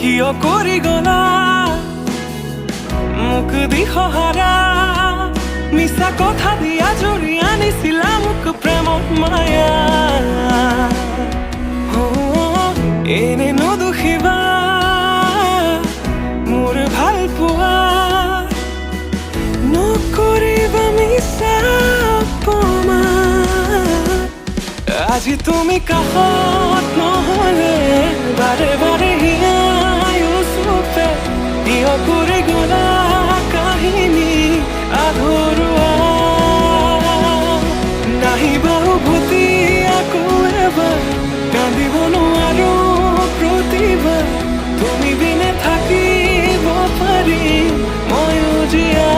কিয় কৰি গলা মোক দিশহাৰা মিছা কথা দিয়া জুৰি আনিছিলা মোক প্ৰেমত মায়া এনে নদুখিবা মোৰ ভাল পোৱা নকৰিবা মিছা অপমান আজি তুমি কাষত নহলে বাৰে বাৰে হিয়াই ওচৰতে কিয় কৰি গলা কাহিনী আধৰুৱা নাহিবা উভতি আকৌ এবাৰ কান্দিব নোৱাৰো প্ৰতিভা তুমি বিনে থাকিব পাৰিম ময়ো জীয়া